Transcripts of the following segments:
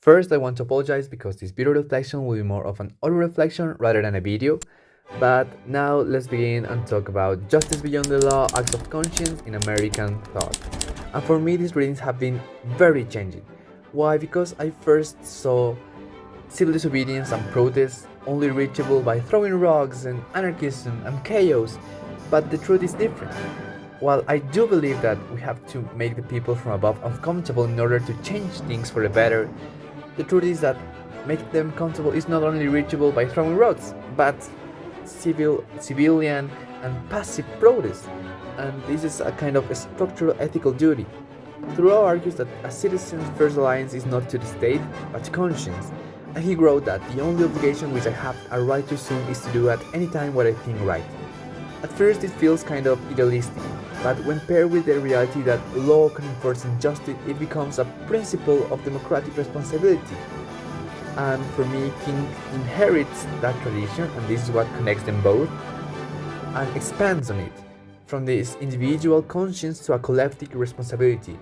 First, I want to apologize because this video reflection will be more of an audio reflection rather than a video. But now let's begin and talk about Justice Beyond the Law, Acts of Conscience in American Thought. And for me, these readings have been very changing. Why? Because I first saw civil disobedience and protests only reachable by throwing rocks and anarchism and chaos, but the truth is different. While I do believe that we have to make the people from above uncomfortable in order to change things for the better, the truth is that making them comfortable is not only reachable by throwing rocks, but civilian, and passive protest. And this is a kind of a structural ethical duty. Thoreau argues that a citizen's first alliance is not to the state, but to conscience. And he wrote that the only obligation which I have a right to assume is to do at any time what I think right. At first it feels kind of idealistic, but when paired with the reality that law can enforce injustice, it becomes a principle of democratic responsibility. And for me, King inherits that tradition, and this is what connects them both, and expands on it, from this individual conscience to a collective responsibility.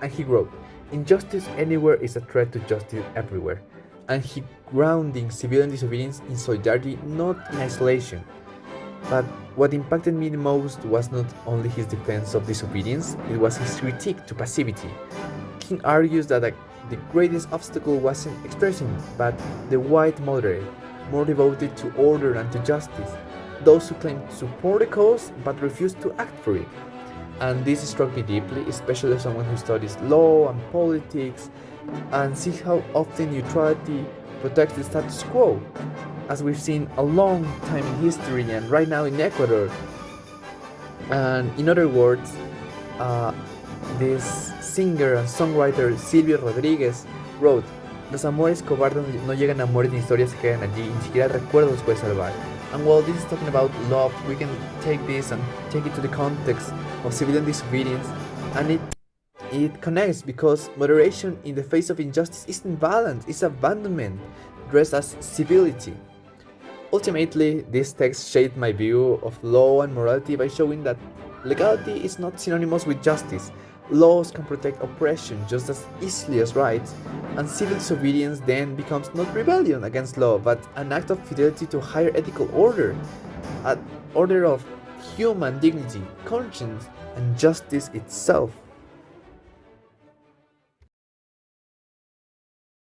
And he wrote, "Injustice anywhere is a threat to justice everywhere." And he grounding civilian disobedience in solidarity, not in isolation. But what impacted me the most was not only his defense of disobedience, it was his critique to passivity. King argues that the greatest obstacle wasn't expression, but the white moderate, more devoted to order and to justice, those who claim to support the cause but refuse to act for it. And this struck me deeply, especially as someone who studies law and politics, and sees how often neutrality protects the status quo, as we've seen a long time in history and right now in Ecuador. And in other words, this singer and songwriter Silvio Rodríguez wrote, "Los amores cobardes no llegan a amores ni historias se quedan allí, ni siquiera recuerdos puede salvar." And while this is talking about love, we can take this and take it to the context of civilian disobedience, and it connects because moderation in the face of injustice isn't violence, it's abandonment dressed as civility. Ultimately, this text shaped my view of law and morality by showing that legality is not synonymous with justice. Laws can protect oppression just as easily as rights, and civil disobedience then becomes not rebellion against law, but an act of fidelity to a higher ethical order, an order of human dignity, conscience, and justice itself.